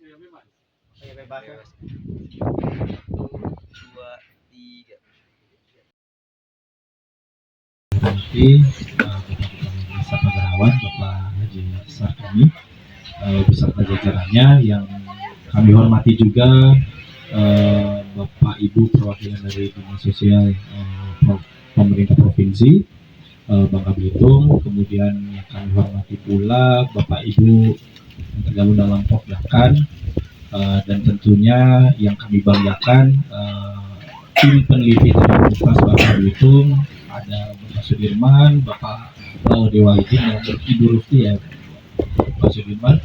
Saya bebas ya. 2, 3. Nanti Bapak Pegawai Bapak Haji Sarkani beserta jajarannya yang kami hormati juga, Bapak Ibu perwakilan dari Dinas Sosial Pemerintah Provinsi Bangka Belitung, kemudian yang kami hormati pula Bapak Ibu yang tergabung dalam Pokdakan, dan tentunya yang kami banggakan tim peneliti dari Universitas Bangka Belitung, ada Bapak Sudirman, Bapak Dewaludin dan Ibu Rufti ya, Pak Sudirman,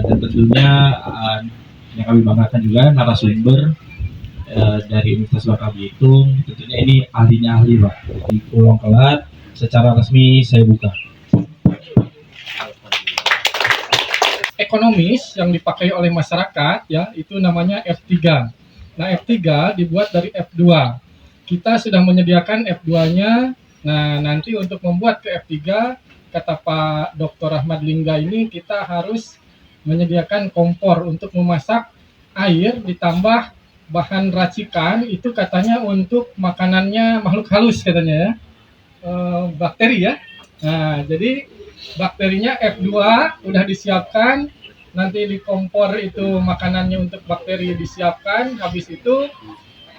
dan tentunya yang kami banggakan juga narasumber dari Universitas Bangka Belitung. Tentunya ini ahlinya ahli Pak. Di Pulau Kelat secara resmi saya buka. Ekonomis yang dipakai oleh masyarakat ya itu namanya F3. Nah, F3 dibuat dari F2. Kita sudah menyediakan F2-nya. Nah, nanti untuk membuat ke F3, kata Pak Dr. Ahmad Lingga ini, kita harus menyediakan kompor untuk memasak air, ditambah bahan racikan, itu katanya untuk makanannya makhluk halus katanya ya, bakteri ya. Nah, jadi bakterinya F2 udah disiapkan, nanti di kompor itu makanannya untuk bakteri disiapkan, habis itu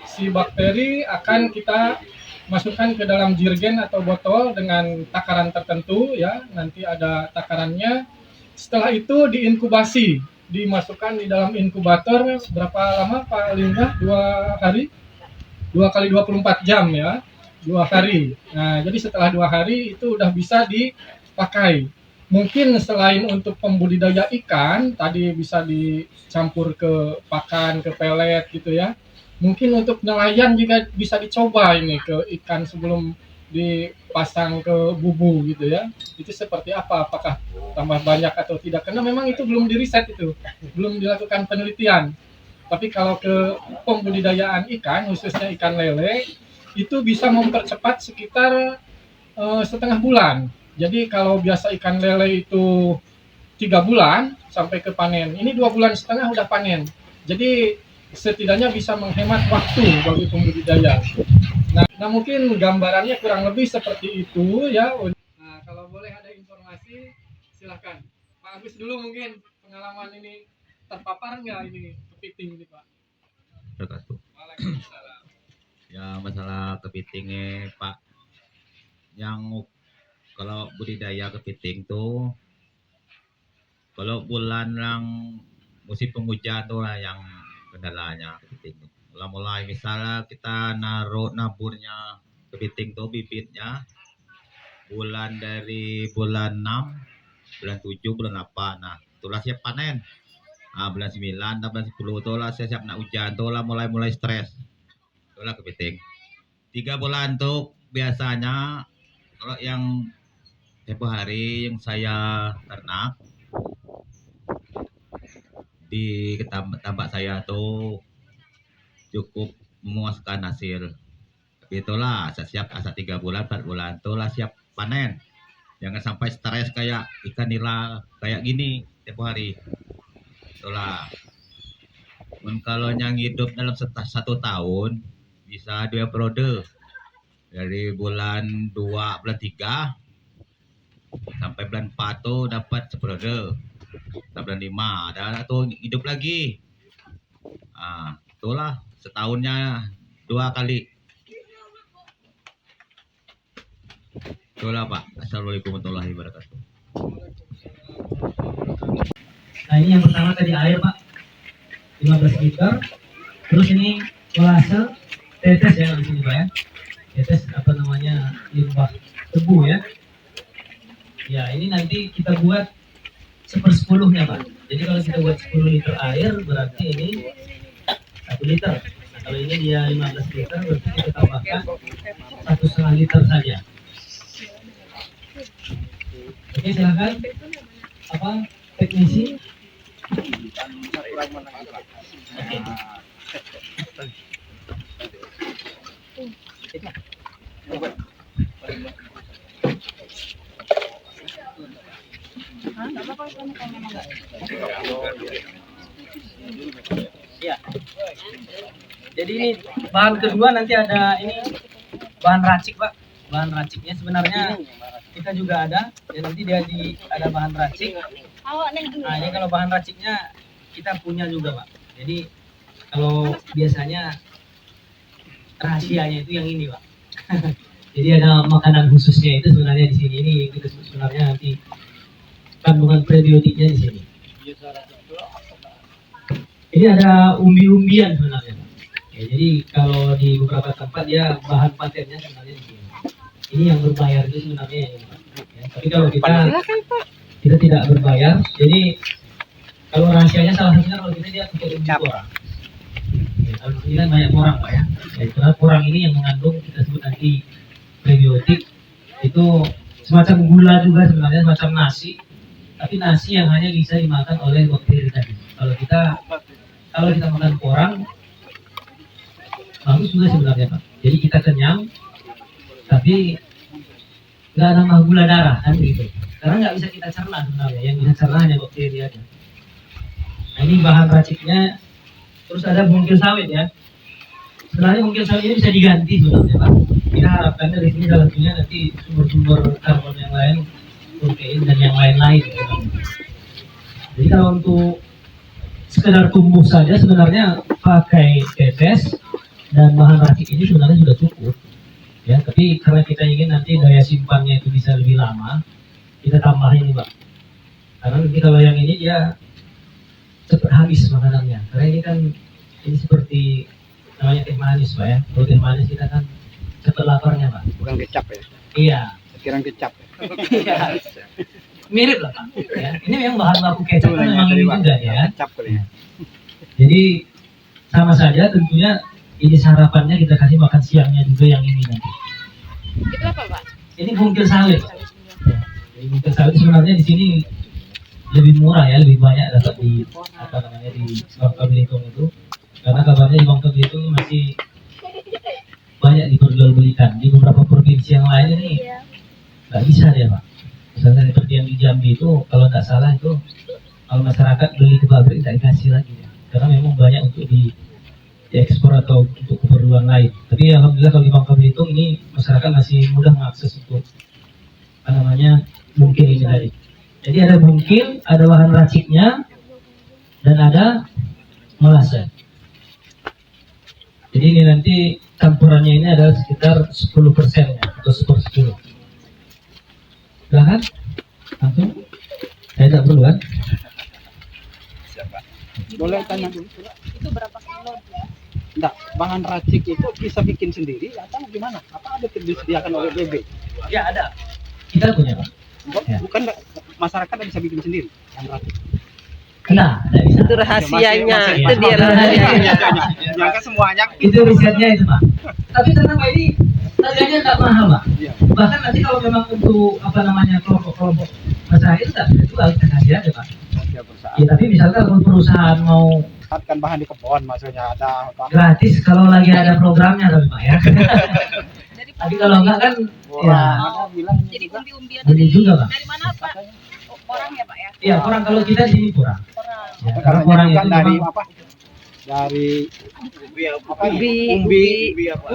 si bakteri akan kita masukkan ke dalam jirgen atau botol dengan takaran tertentu ya, nanti ada takarannya. Setelah itu diinkubasi, dimasukkan di dalam inkubator berapa lama Pak Lingga? 2 hari? 2 kali 24 jam ya, 2 hari. Nah, jadi setelah 2 hari itu udah bisa dipakai. Mungkin selain untuk pembudidaya ikan, tadi bisa dicampur ke pakan, ke pelet gitu ya. Mungkin untuk nelayan juga bisa dicoba ini ke ikan sebelum dipasang ke bubu gitu ya. Itu seperti apa? Apakah tambah banyak atau tidak? Karena memang itu belum diriset itu, belum dilakukan penelitian. Tapi kalau ke pembudidayaan ikan, khususnya ikan lele, itu bisa mempercepat sekitar setengah bulan. Jadi kalau biasa ikan lele itu 3 bulan sampai ke panen, ini 2,5 bulan udah panen. Jadi setidaknya bisa menghemat waktu bagi pembudidaya. Nah, mungkin gambarannya kurang lebih seperti itu ya. Nah, kalau boleh ada informasi silahkan. Pak Agus dulu mungkin pengalaman ini terpapar nggak ini kepiting ini Pak? Waalaikumsalam. Ya masalah kepitingnya Pak, yang kalau budidaya kepiting tuh kalau bulan yang musim penghujan tuh lah yang kendalanya kepiting. Mulai misalnya kita naburnya kepiting tuh bibitnya dari bulan 6, bulan 7, bulan 8. Nah, itulah siap panen. Nah, bulan 9 dan bulan 10 tuh lah siap nak hujan tuh lah mulai stres. Itulah kepiting. 3 bulan tuh biasanya kalau yang tempo hari yang saya ternak di tambak saya tuh cukup memuaskan hasil. Tapi itulah siap asa 3 bulan 4 bulan itulah siap panen. Jangan sampai stres kayak ikan nila kayak gini tempo hari. Itulah. Kalau yang hidup dalam 1 tahun bisa 2 periode. Dari bulan 2, bulan 3 sampai bulan 4 tuh dapat seperiode. Bulan 5 ada tuh hidup lagi. Nah, itulah setahunnya 2 kali. Itulah Pak. Assalamualaikum warahmatullahi wabarakatuh. Nah, ini yang pertama tadi air Pak, 15 liter. Terus ini kolase tetes ya di sini Pak ya. Tetes apa namanya, limbah tebu ya. Ya, ini nanti kita buat 1/10-nya Pak. Jadi kalau kita buat 10 liter air berarti ini 1 liter. Nah, kalau ini dia 15 liter berarti kita tambahkan 1,5 liter saja. Oke, silakan. Apa teknisi? Oke. Iya. Jadi ini bahan kedua nanti ada ini bahan racik Pak. Bahan raciknya sebenarnya kita juga ada. Ya nanti ada bahan racik. Nah ini kalau bahan raciknya kita punya juga Pak. Jadi kalau biasanya rahasianya itu yang ini Pak. Jadi ada makanan khususnya itu sebenarnya di sini. Ini kita sebenarnya nanti kandungan prebiotiknya di sini. Ini ada umbi-umbian sebenarnya Pak. Ya, jadi kalau di beberapa tempat dia bahan patennya sebenarnya di sini. Ini yang berbayar itu sebenarnya ini Pak. Ya, tapi kalau kita tidak berbayar, jadi kalau rahasianya salah satunya kalau dia pakai umbi porang. Ya, kalau ini kan banyak porang Pak ya. Karena porang ini yang mengandung kita sebut nanti prebiotik, itu semacam gula juga sebenarnya, semacam nasi, tapi nasi yang hanya bisa dimakan oleh bakteri tadi. Kalau kita makan porang bagus juga sebenarnya Pak. Jadi kita kenyang, tapi nggak nambah gula darah kan gitu. Karena nggak bisa kita cerna sebenarnya, yang bisa cerna hanya bakteri aja. Nah ini bahan raciknya. Terus ada bungkil sawit ya. Sebenarnya bungkil sawit ini bisa diganti sebenarnya Pak. Kita harapkan dari sini salah satunya nanti sumber-sumber karbon yang lain, protein dan yang lain-lain. Jadi kalau untuk sekedar tumbuh saja sebenarnya pakai tetes dan bahan racik ini sebenarnya sudah cukup. Ya, tapi karena kita ingin nanti daya simpannya itu bisa lebih lama, kita tambahin Pak. Karena nanti kalau yang ini dia cepat habis makanannya. Karena ini kan ini seperti namanya teh manis Pak ya. Kalau teh manis kita kan cepat laparnya Pak. Bukan kecap ya? Iya. Kira kecap ya? Iya. Mirip lah Pak. Ya. Ini memang bahan baku kecap kan memang ini juga ya. Kecap kali ya. Jadi sama saja tentunya ini sarapannya kita kasih makan siangnya juga yang ini nanti. Itu apa Pak? Ini bungkil sawit. Ya. Jadi bungkil sawit sebenarnya di sini lebih murah ya, lebih banyak dapat di Bangka Belitung itu. Karena kabarnya di Bangka Belitung masih banyak diperjualbelikan. Di beberapa provinsi yang lain ini nggak bisa ya Pak. Misalnya seperti yang di Jambi itu, kalau nggak salah itu kalau masyarakat beli ke pabrik nggak dikasih lagi ya. Karena memang banyak untuk diekspor atau untuk keperluan lain. Tapi alhamdulillah kalau di Bangka Belitung ini masyarakat masih mudah mengakses untuk bungkil ini tadi. Jadi ada bungkil, ada bahan raciknya, dan ada melasa. Jadi ini nanti campurannya ini adalah sekitar 10% atau 1/10. Silahkan, langsung. Saya tidak perlu kan? Boleh tanya dulu? Itu berapa kilo? Enggak, bahan racik itu bisa bikin sendiri atau gimana? Apa ada disediakan oleh BB? Ya ada. Kita punya Pak. Ya. Bukan masyarakat bisa bikin sendiri yang racik. Nah, tidak bisa. Itu rahasianya. Masih- Itu dia rahasianya. Jangan semuanya. Itu risetnya itu Pak. Tapi tenang Pak, ini harganya tidak mahal Pak. Iya. Bahkan nanti kalau memang untuk kelompok masyarakat itu tidak bisa jual, kita kasih aja Pak. Setiap perusahaan. Ya tapi misalkan kalau perusahaan mau Kan bahan di kebun maksudnya ada apa? gratis kalau lagi ada programnya tapi Pak ya. Tapi kalau enggak kan Orang ya ada bilang Jadi umbi-umbian beli juga Pak. dari mana Pak? Orang ya Pak ya? Iya kurang, kalau kita di sini kurang. Orang. Ya, kalau karena kurang juga itu dari memang apa? Dari apa? Umbi.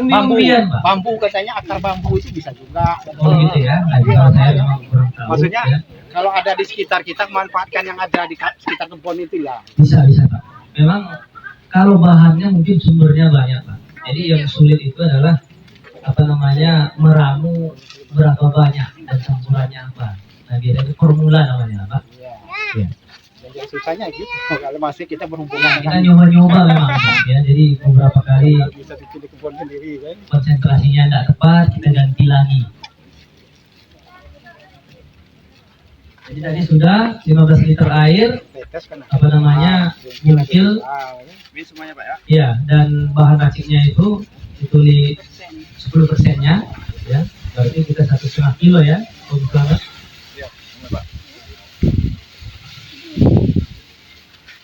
umbi-umbian Pak. Bambu katanya akar bambu itu bisa juga. Oh gitu ya. Nah, kalau saya memang kurang tahu. Maksudnya ya. kalau ada di sekitar kita manfaatkan yang ada di sekitar kebun itu lah. Bisa Pak. Memang kalau bahannya mungkin sumbernya banyak Pak. Jadi yang sulit itu adalah meramu berapa banyak dan campurannya apa. Nah biasanya itu formula namanya Pak. Iya. Ya. Jadi susahnya gitu. Kalau masih kita berhubungan Kita dengan nyoba-nyoba memang Pak, ya. Jadi beberapa kali bisa bikin di kebun sendiri kan. konsentrasinya tidak tepat, kita ganti lagi. Jadi tadi sudah 15 liter air, Tetes kan. bungkil, Ini semuanya Pak ya. ya, dan bahan raciknya itu ditulis 10%-nya, ya. Berarti kita 1,5 kilo ya, bagus banget. Iya, Pak.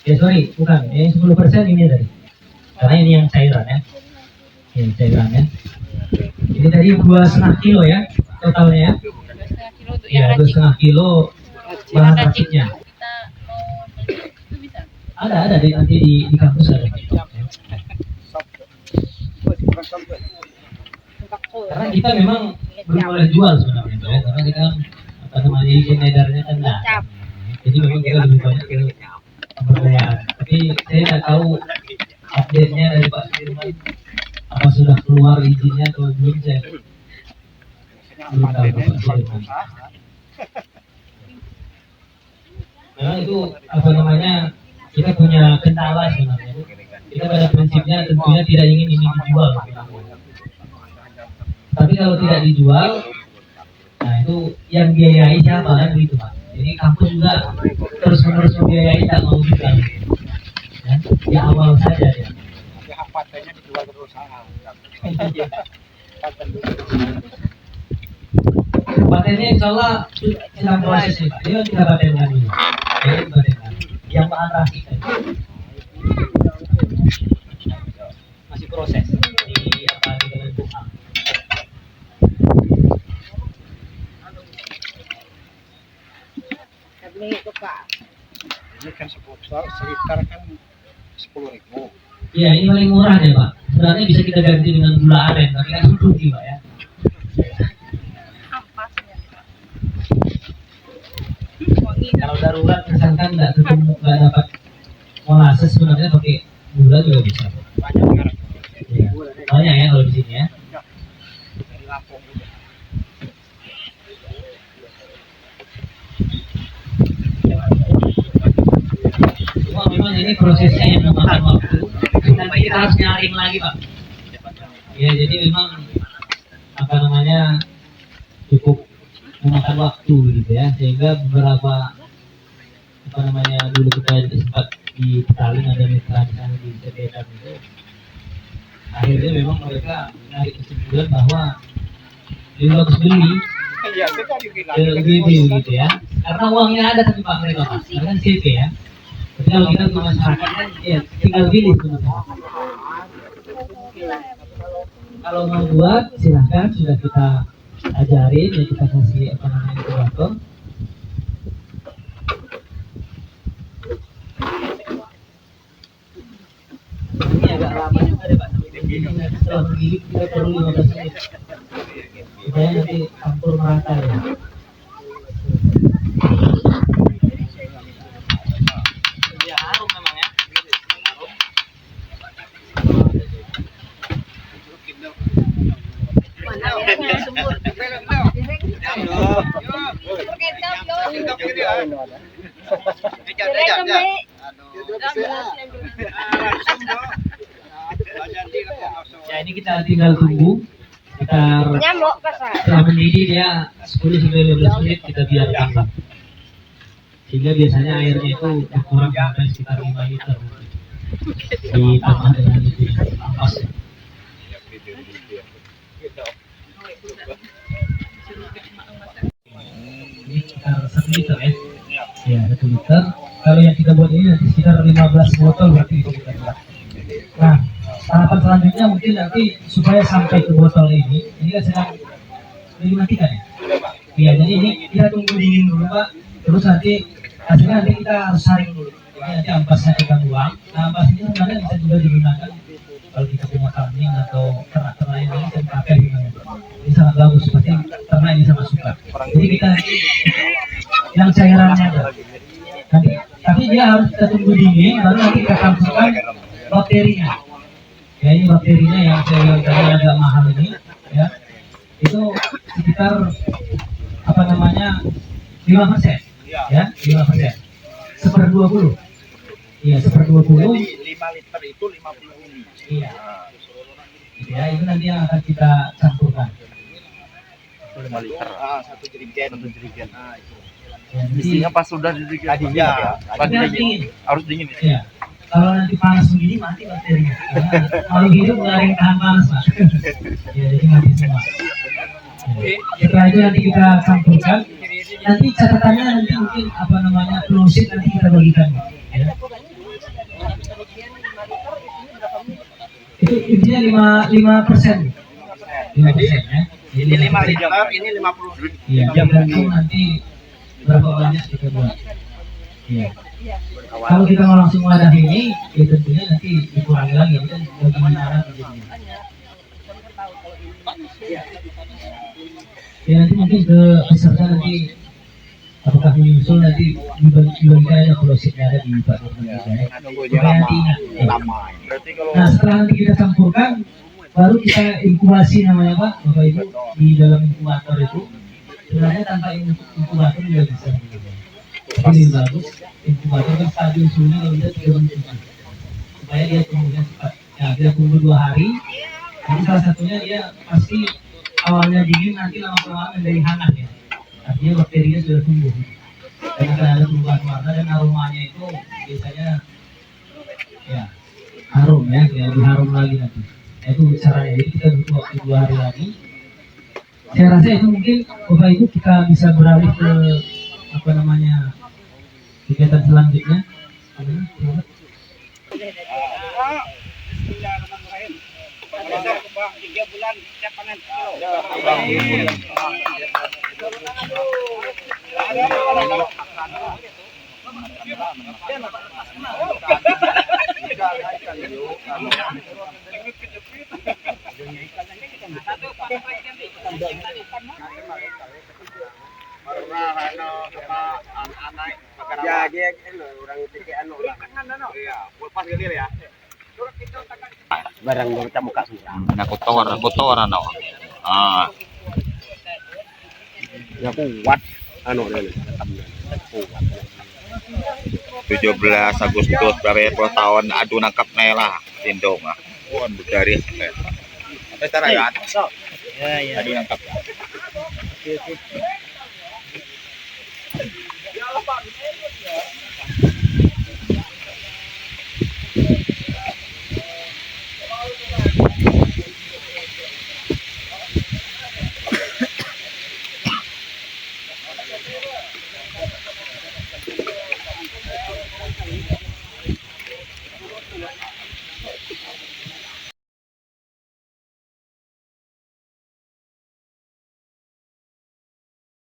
Ya sorry, bukan, yang 10% ini tadi. Karena ini yang cairan ya. Ini cairan ya. Ini tadi 2,5 kilo ya, totalnya ya. 2,5 kilo untuk Ya, yang racik. 2,5 kilo bahan raciknya. Kita mau itu bisa. Ada nanti di kampus ada. Karena kita memang belum boleh jual sebenarnya, ya. Karena kita apa namanya izin edarnya kan enggak. Jadi memang kita lebih banyak ke pemberdayaan. Tapi saya nggak tahu update-nya dari Pak Firman, apa sudah keluar izinnya atau belum, saya belum tahu Pak Firman. Memang itu apa namanya, kita punya kendala sebenarnya. Kita pada prinsipnya tentunya tidak ingin ini dijual. Tapi kalau tidak dijual, nah itu yang biayai siapa kan begitu Pak. Jadi kampus juga terus-menerus membiayai, tak mau juga. Ya, di awal saja ya. Hak patennya dijual ke perusahaan. Patennya insya Allah sedang proses nih Pak. Ini kita patenkan dulu. Ini patenkan. Yang bahan rakit tadi. Masih proses di apa di Kemenkumham. Beli itu Kak. Ini kan sekitar kan 10.000. Iya, ini paling murah deh Pak. Sebenarnya bisa kita ganti dengan gula aren, tapi kan rugi Pak ya. Ampasnya. Wangi. Kalau darurat misalkan nggak dapat molasses, sebenarnya pakai gula juga bisa. Banyak merek. Iya. Banyak ya kalau di sini ya. Dari Lampung juga. Cuma memang ini prosesnya yang memakan waktu. Nanti kita harus nyaring lagi Pak. Ya jadi memang apa namanya cukup memakan waktu gitu ya, sehingga beberapa apa namanya dulu kita sempat di Petaling ada mitra di sana di Sededan itu, akhirnya memang mereka menarik kesimpulan bahwa lebih bagus beli Iya, itu tadi bilang. ke GD gitu ya, karena uangnya ada tapi Pak mereka Pak, karena kan CP ya. Tapi kalau kita ke masyarakat kan ya tinggal pilih sebenarnya. Kalau mau buat silahkan, sudah kita ajarin ya, kita kasih apa namanya inkubator. Ini agak lama juga deh Pak. Setelah menggigit kita perlu 15 menit supaya nanti campur merata ya. Ya harum memang ya. Mana yang sumur? Sumur kecap yo. Ya ini kita tinggal tunggu sekitar Nyamuk kasar. setelah mendidih dia 10-15 menit kita biarkan Pak. Sehingga biasanya airnya itu berkurang sampai sekitar 5 liter ditambah dengan itu ampas. Ini sekitar 1 liter ya. Ya 1 liter. Kalau yang kita buat ini nanti sekitar 15 botol berarti itu kita buat. Nah, tahapan selanjutnya mungkin nanti supaya sampai ke botol ini kan sedang dimatikan ya. Iya, jadi ini kita tunggu dingin dulu Pak. Terus nanti hasilnya nanti kita harus saring dulu. Jadi nanti ampasnya kita buang. Nah, ampas ini sebenarnya bisa juga digunakan kalau kita punya kambing atau ternak-ternak yang lain yang pakai gitu. Ini sangat bagus, pasti ternak ini sangat suka. Jadi kita yang cairannya ada. Nanti, tapi dia harus kita tunggu dingin, baru nanti kita campurkan bakterinya. Ya ini bakterinya yang saya tadi agak mahal ini, ya itu sekitar apa namanya 5%, ya 5%, 1/20. Iya 1/20. 5 liter itu 50 mili. Iya. Ya itu nanti yang akan kita campurkan. 5 liter. Ah, 1 jerigen. 1 jerigen. Ah, itu. Ya, Isinya pas sudah dingin. Tadinya ya. Tapi harus dingin. Harus dingin ya. Iya. Kalau nanti panas begini mati bakterinya. Karena kalau hidup nggak ada yang tahan panas Pak. Ya jadi mati semua. Ya. Setelah itu nanti kita campurkan. Nanti catatannya nanti mungkin apa namanya closing nanti kita bagikan. Ya. Itu intinya 5%. 5% ya. Ini 5 liter, ini 50. Iya. Tergantung nanti berapa banyak kita buat. Iya. Kalau kita mau langsung wadah ini, ya tentunya nanti dikurangi lagi, kan bagi minara jadinya. Ya nanti mungkin ke peserta nanti apakah menyusul nanti dibagikan aja flowsheetnya ada di Pak Nurman juga ya. Supaya nanti ingat. Nah setelah nanti kita campurkan, baru kita inkubasi namanya Pak, Bapak Ibu di dalam inkubator itu. Sebenarnya tanpa inkubator juga bisa. Tapi lebih bagus inkubator kan stadium suhunya kalau bisa 3 menit supaya dia tumbuhnya cepat. Ya kita tunggu 2 hari. Nanti salah satunya dia pasti awalnya dingin, nanti lama-lama menjadi hangat ya. Artinya bakterinya sudah tumbuh. Dan akan ada perubahan warna dan aromanya itu biasanya ya harum ya, lebih harum lagi nanti. Nah, itu caranya. Jadi kita butuh waktu 2 hari lagi. Saya rasa itu mungkin Bapak Ibu kita bisa beralih ke apa namanya kegiatan selanjutnya. Barang kita buka semua. Aku tor ano. Ah, Ya kuat anu deh. 17 Agustus berapa tahun adu nangkap nela tindong ah. Wah, dari apa cara ya? Ya. Adu nangkap.